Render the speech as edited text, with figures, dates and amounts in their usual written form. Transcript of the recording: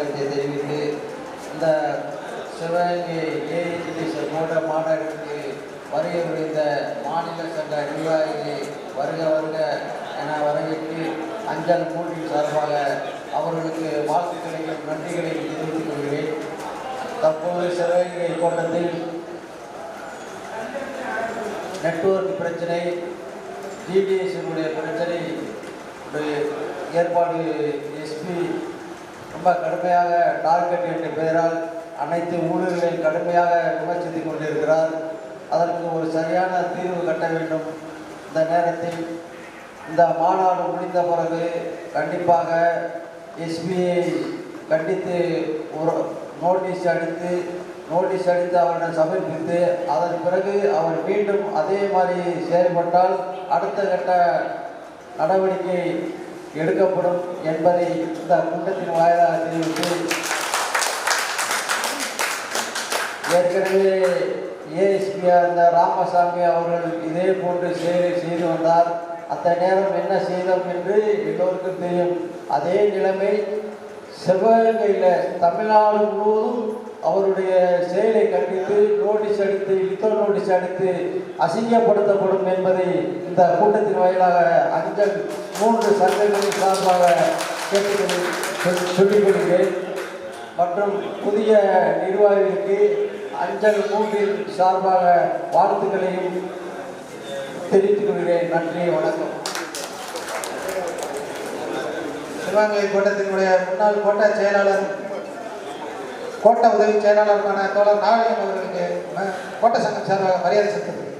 வணக்கத்தை தெரிவித்து இந்த சிவகங்கை ஏஐடிசி போன்ற மாநாட்டிற்கு வருகை புரிந்த மாநில சங்க நிர்வாகிகளை வருக வருக என வரவேற்று அஞ்சல் மூன்றின் சார்பாக அவர்களுக்கு வாழ்த்துக்களையும் நன்றிகளையும் தெரிவித்துக் கொள்கிறேன். தற்போது சிவகங்கை கோட்டத்தில் நெட்வொர்க் பிரச்சனை, ஜிடிஎஸ்னுடைய பிரச்சனை ஏற்பாடு எஸ்பி ரொம்ப கடுமையாக டார்கெட் என்ற பெயரால் அனைத்து ஊழல்களையும் கடுமையாக விமர்சித்துக் கொண்டிருக்கிறார். அதற்கு ஒரு சரியான தீர்வு கட்ட வேண்டும். இந்த நேரத்தில் இந்த மாநாடு முடிந்த பிறகு கண்டிப்பாக எஸ்பியை கண்டித்து ஒரு நோட்டீஸ் அடித்து அவரிடம் சமர்ப்பித்து அதன் பிறகு அவர் மீண்டும் அதே மாதிரி செயல்பட்டால் அடுத்த கட்ட நடவடிக்கை எடுக்கப்படும் என்பதை இந்த கூட்டத்தின் வாயிலாக தெரிவித்து, ஏற்கனவே ஏஎஸ்பியாக இருந்த ராமசாமி அவர்கள் இதே போன்று செயலை செய்து வந்தார். அந்த நேரம் என்ன செய்தோம் என்று எல்லோருக்கும் தெரியும். அதே நிலைமை சிவகங்கையில் தமிழ்நாடு முழுவதும் அவருடைய செயலை கண்டித்து நோட்டீஸ் அடித்து அசிங்கப்படுத்தப்படும் என்பதை இந்த கூட்டத்தின் வாயிலாக அஞ்சல் 3 சங்கங்களின் சார்பாக சொல்லிக் கொள்கிறேன். மற்றும் புதிய நிர்வாகிகளுக்கு அஞ்சல் 3 சார்பாக வாழ்த்துக்களையும் தெரிவித்துக் கொள்கிறேன். நன்றி, வணக்கம். சிவகங்கை கோட்டத்தினுடைய முன்னாள் கோட்ட செயலாளர், கோட்ட உதவி செயலாளருமான தோழர் நாகலிங்கம் அவர்களுக்கு கோட்ட சங்கம் சார்பாக மரியாதை செலுத்துகிறேன்.